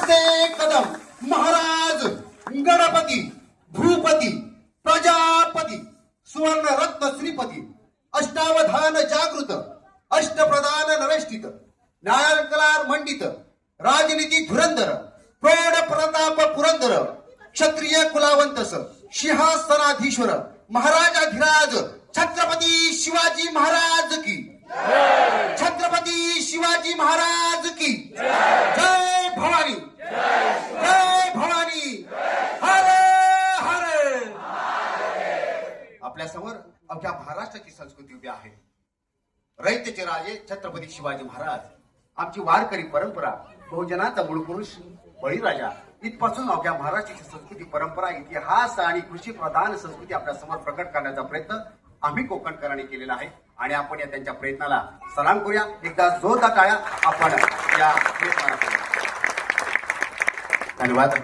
असे कदम महाराज गणपती भूपती प्रजापती सुवर्ण रत्न श्रीपती अष्टावधान जागृत अष्टप्रधान नवेष्टित न्यायकलार मंडित राजनीती धुरंधर प्रौढ प्रताप पुरंदर क्षत्रिय कुलावंतस सिंहासनाधीश्वर महाराजाधिराज छत्रपती शिवाजी महाराज की छत्रपती शिवाजी महाराज की जय भवानी जय भवानी हर हर आपल्या समोर अवघ्या महाराष्ट्राची संस्कृती उभी आहे. रयतेचे राजे छत्रपती शिवाजी महाराज, आमची वारकरी परंपरा, बहुजनाचा मूळ पुरुष बळीराजा, इथपासून अवघ्या महाराष्ट्राची संस्कृती परंपरा इतिहास आणि कृषी प्रधान संस्कृती आपल्या समोर प्रकट करण्याचा प्रयत्न आम्ही कोकणकरांनी केलेला आहे आणि आपण या त्यांच्या प्रयत्नाला सलाम करूया. एकदा जोरदार टाळ्या आपण या प्रयत्नाला करूया. धन्यवाद.